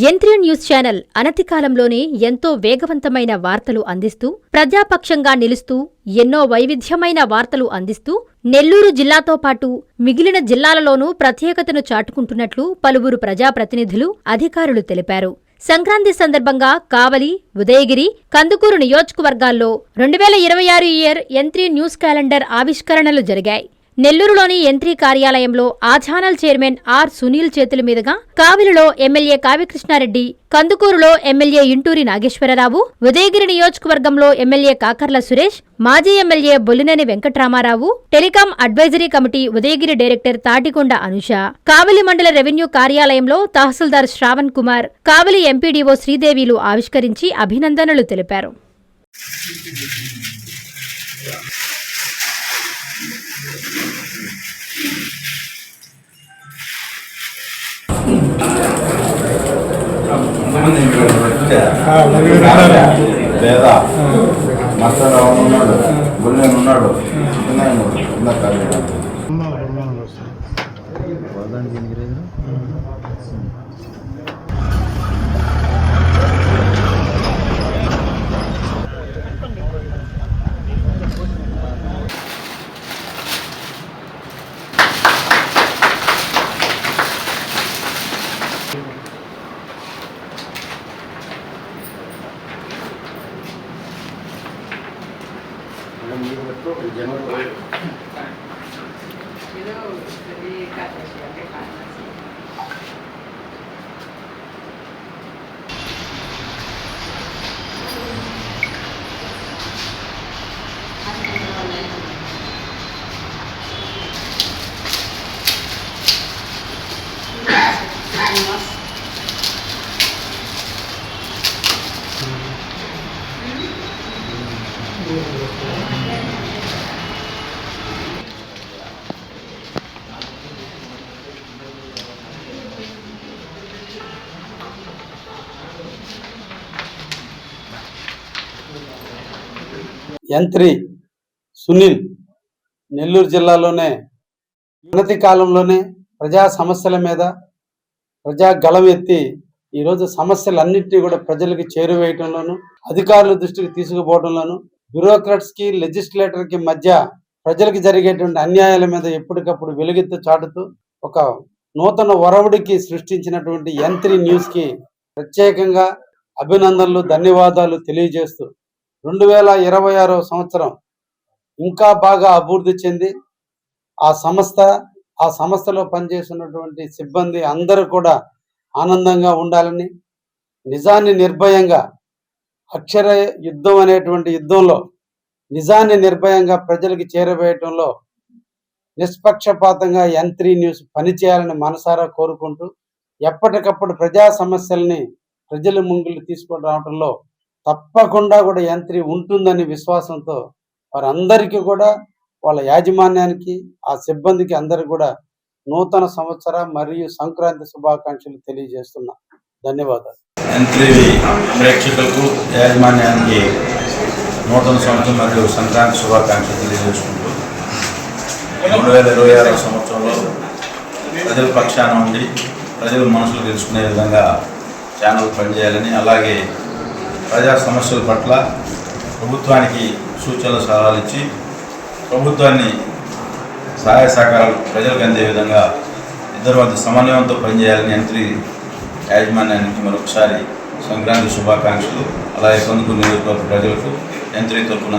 యంత్రి news channel అనతి కాలంలోనే ఎంతో వేగవంతమైన వార్తలు అందిస్తూ ప్రజాపక్షంగా నిలుస్తూ ఎన్నో వైవిధ్యమైన వార్తలు అందిస్తూ నెల్లూరు జిల్లాతో పాటు మిగిలిన జిల్లాలలోనూ ప్రత్యేకతను చాటుకుంటున్నట్లు పలువురు ప్రజాప్రతినిధులు, అధికారులు తెలిపారు. సంక్రాంతి సందర్భంగా కావలి, ఉదయగిరి, కందుకూరు నియోజకవర్గాల్లో 2026 ఇయర్ యంత్రి న్యూస్ క్యాలెండర్ ఆవిష్కరణలు జరిగాయి. నెల్లూరులోని యంత్రి కార్యాలయంలో ఆ ఛానల్ చైర్మన్ ఆర్. సునీల్ చేతుల మీదుగా, కావిలిలో ఎమ్మెల్యే కావ్యకృష్ణారెడ్డి, కందుకూరులో ఎమ్మెల్యే ఇంటూరి నాగేశ్వరరావు, ఉదయగిరి నియోజకవర్గంలో ఎమ్మెల్యే కాకర్ల సురేష్, మాజీ MLA Bollineni Venkatrama Rao, telecom advisory committee Udayagiri director Tatikonda Anusha, Kavali మండల రెవెన్యూ కార్యాలయంలో తహసీల్దార్ శ్రావణ్ కుమార్, కావలి ఎంపీడీఓ శ్రీదేవిలు ఆవిష్కరించి అభినందనలు తెలిపారు. లేదా మసాలా ఉన్నాడు, బుల్లెన్ ఉన్నాడు, యంత్రి సునీల్ నెల్లూరు జిల్లాలోనే అనతి కాలంలోనే ప్రజా సమస్యల మీద ప్రజా గళం ఎత్తి ఈరోజు సమస్యలన్నింటినీ కూడా ప్రజలకి చేరువేయటంలోను, అధికారుల దృష్టికి తీసుకుపోవడంలోను, బ్యూరోక్రాట్స్కి లెజిస్లేటర్కి మధ్య ప్రజలకు జరిగేటువంటి అన్యాయాల మీద ఎప్పటికప్పుడు వెలుగెత్తు చాటుతూ ఒక నూతన ఒరవడికి సృష్టించినటువంటి యంత్రి న్యూస్కి ప్రత్యేకంగా అభినందనలు, ధన్యవాదాలు తెలియజేస్తూ 2026 సంవత్సరం ఇంకా బాగా అభివృద్ధి చెంది ఆ సంస్థలో పనిచేస్తున్నటువంటి సిబ్బంది అందరూ కూడా ఆనందంగా ఉండాలని, నిజాన్ని నిర్భయంగా, అక్షర యుద్ధం అనేటువంటి యుద్ధంలో నిజాన్ని నిర్భయంగా ప్రజలకు చేరవేయటంలో నిష్పక్షపాతంగా యంత్రి న్యూస్ పనిచేయాలని మనసారా కోరుకుంటూ, ఎప్పటికప్పుడు ప్రజా సమస్యల్ని ప్రజల ముంగిలి తీసుకొని రావడంలో తప్పకుండా కూడా యంత్రి ఉంటుందని విశ్వాసంతో వారందరికీ కూడా, వాళ్ళ యాజమాన్యానికి, ఆ సిబ్బందికి అందరికీ కూడా నూతన సంవత్సర మరియు సంక్రాంతి శుభాకాంక్షలు తెలియజేస్తున్నా. ధన్యవాదాలు. యంత్రి ప్రేక్షకులకు, యాజమాన్యానికి నూతన సంవత్సరం మరియు సంక్రాంతి శుభాకాంక్షలు తెలియజేసుకుంటూ 2026 సంవత్సరంలో ప్రజల పక్షాన ఉండి ప్రజల మనసులు తెలుసుకునే విధంగా ఛానల్ పనిచేయాలని, అలాగే ప్రజా సమస్యల పట్ల ప్రభుత్వానికి సూచనలు, సలహాలు ఇచ్చి ప్రభుత్వాన్ని సహాయ సహకారాలు ప్రజలకు అందే విధంగా ఇద్దరు మధ్య సమన్వయంతో పనిచేయాలని యంత్రి యాజమాన్యానికి మరొకసారి సంక్రాంతి శుభాకాంక్షలు. అలాగే కందుకూరు నియోజకవర్గ ప్రజలకు యంత్రి తరఫున,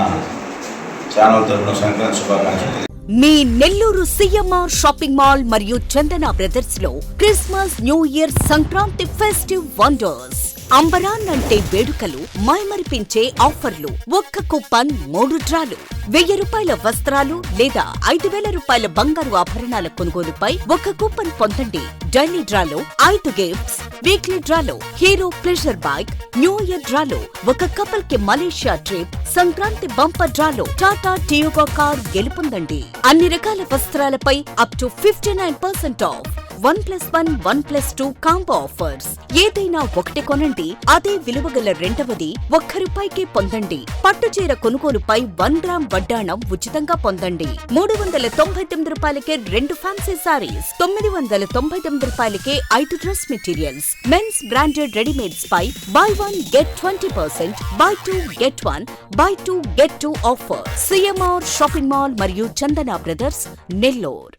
ఛానల్ తరఫున సంక్రాంతి శుభాకాంక్షలు. మీ నెల్లూరు సిఎంఆర్ షాపింగ్ మాల్ మరియు చందన బ్రదర్స్ లో Christmas, new year, Sankranti festive wonders. అంబరాన్ అంటే వేడుకలు, మైమరిపించే ఆఫర్లు, ఒక్క కూపన్ 3 డ్రాలు, 1000 రూపాయల వస్త్రాలు లేదా 5000 రూపాయల బంగారు ఆభరణాల కొనుగోలుపై 1 కూపన్ పొందండి. డైలీ డ్రాలో 5 గిఫ్ట్స్, వీక్లీ డ్రాలో Hero Pleasure bike, new year డ్రాలో 1 కపుల్ కి మలేషియా ట్రిప్, సంక్రాంతి బంపర్ డ్రాలో టాటా టియోగో కార్ గెలుపొందండి. అన్ని రకాల వస్త్రాలపై up to 59% off. 1+1, 1+2 combo offers. ఏదైనా ఒకటి కొనండి, అదే విలువగల రెండవది ₹1 పొందండి. పట్టుచీర కొనుగోలుపై 1 గ్రామ్ వడ్డాణం ఉచితంగా పొందండి. ₹399కే 2 ఫ్యాన్సీ సారీస్, ₹999కే 5 dress materials. Men's branded readymades పై buy 1 get 20%, buy 2 get 1, buy 2 get 2 offer. CMR shopping mall మరియు చందన బ్రదర్స్, నెల్లూరు.